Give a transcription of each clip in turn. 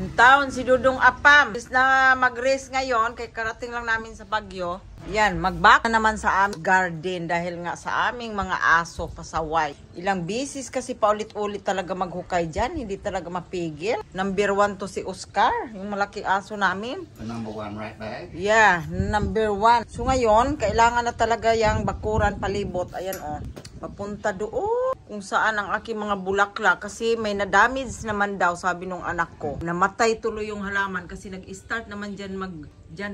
In town, si Dudong Apam. Is na mag-race ngayon, kay karating lang namin sa Baguio. Yan, mag-back naman sa aming garden dahil nga sa aming mga aso pasaway. Ilang bisis kasi paulit-ulit talaga maghukay dyan, hindi talaga mapigil. Number 1 to si Oscar, yung malaking aso namin. The number 1 right bag? Yeah, number 1. So ngayon, kailangan na talaga yung bakuran palibot. Ayan oh, papunta doon kung saan ang aking mga bulaklak kasi may na-damage naman daw, sabi nung anak ko. Namatay tuloy yung halaman kasi nag-start naman dyan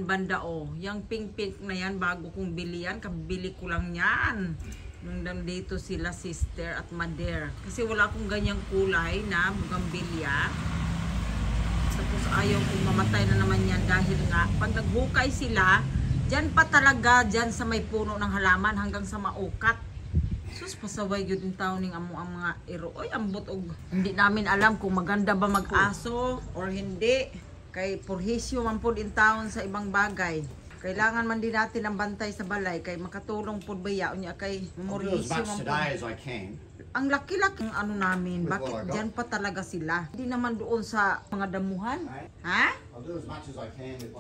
banda oh. Yung pink-pink na yan, bago kong bili yan, kabili ko lang yan. Nung nandito sila sister at mother. Kasi wala akong ganyang kulay na bugambilya. Tapos ayaw kong mamatay na naman yan dahil nga pag naghukay sila, dyan pa talaga, dyan sa may puno ng halaman hanggang sa maukat. Sus, pasaway yun yung taon ng ang mga iro. Oy, ambot og. Hindi namin alam kung maganda ba mag-aso or hindi. Kay purhisyo man po in taon sa ibang bagay. Kailangan man din natin ang bantay sa balay kay makatulong po ba ya unya kay memorhisyo man po. Ang laki-laki ng ano namin, bakit dyan pa talaga sila? Hindi naman doon sa mga damuhan. Ha?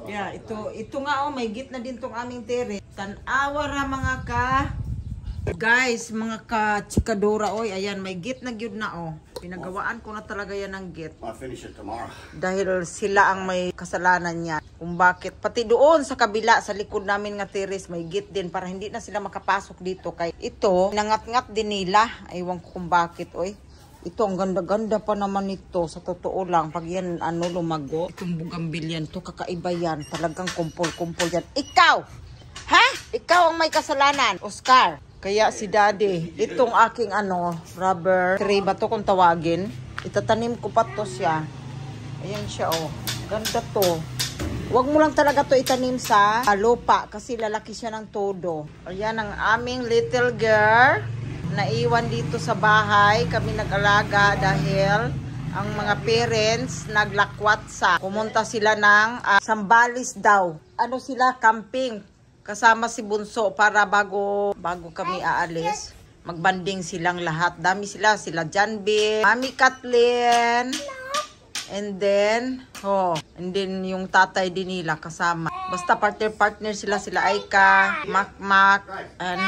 Yeah, ito nga oh, may git na din tong aming tere. Tanawa ra mga ka. Guys, mga ka-chikadora, oy, ayan, may git na gyud na, oh. Pinagawaan ko na talaga yan ng git. I'll finish it tomorrow. Dahil sila ang may kasalanan niya. Kung bakit, pati doon sa kabila, sa likod namin nga terrace, may git din para hindi na sila makapasok dito. Kay ito, nangat-ngat din nila. Aywan ko kung bakit, oy. Ito, ang ganda-ganda pa naman ito. Sa totoo lang, pag yan, ano, lumago. Itong bugambilyan to, kakaiba yan. Talagang kumpol-kumpol yan. Ikaw! Ha? Ikaw ang may kasalanan, Oscar. Kaya si daddy, itong aking ano, rubber tree ba to kung tawagin? Itatanim ko pa to siya. Ayan siya oh. Ganda to. Huwag mo lang talaga to itanim sa lupa kasi lalaki siya ng todo. Ayan ang aming little girl. Naiwan dito sa bahay. Kami nag-alaga dahil ang mga parents naglakwat sa. Pumunta sila ng Sambales daw. Ano sila? Camping. Kasama si Bunso para bago kami aalis. Magbanding silang lahat. Dami sila Janby, Mami Kathleen, and then yung tatay din nila kasama. Basta partner sila Aika, Mac, and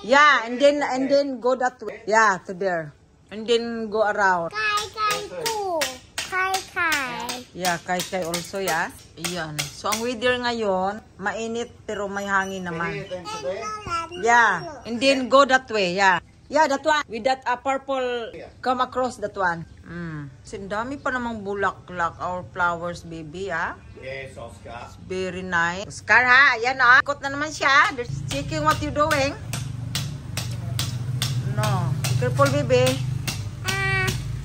yeah, and then go that way. Yeah, to there. And then go around. Yeah, Kai also, yeah. Ayan. So, ang weather ngayon, mainit pero may hangin naman. Yeah. And then, go that way, yeah. Yeah, that one. With that purple, come across that one. Sindami pa namang bulaklak, our flowers, baby, ah. Yes, Oscar. It's very nice. Oscar, ha? Ayan, ah. Ikot na naman siya. They're checking what you're doing. No. Careful, baby.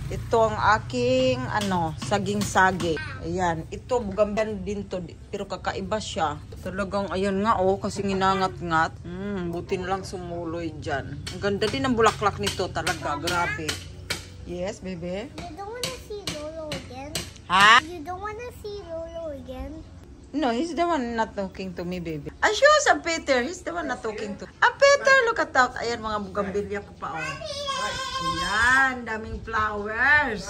Ito ang aking saging-sagi. Ayan, ito bugamban din to, pero kakaiba siya. Talagang ayan nga oh, kasi nginangat-ngat. Buti na lang sumuloy diyan. Ang ganda din ang bulaklak nito, talaga, grabe. Yes, baby. You don't wanna see Lolo again? Ha? You don't wanna see Lolo again? No, he's the one not talking to me, baby. Ayos, ang Peter, he's the one not talking to. Peter, look at that. Ayan, mga bugambilya ko pa oh. Ayan, daming flowers.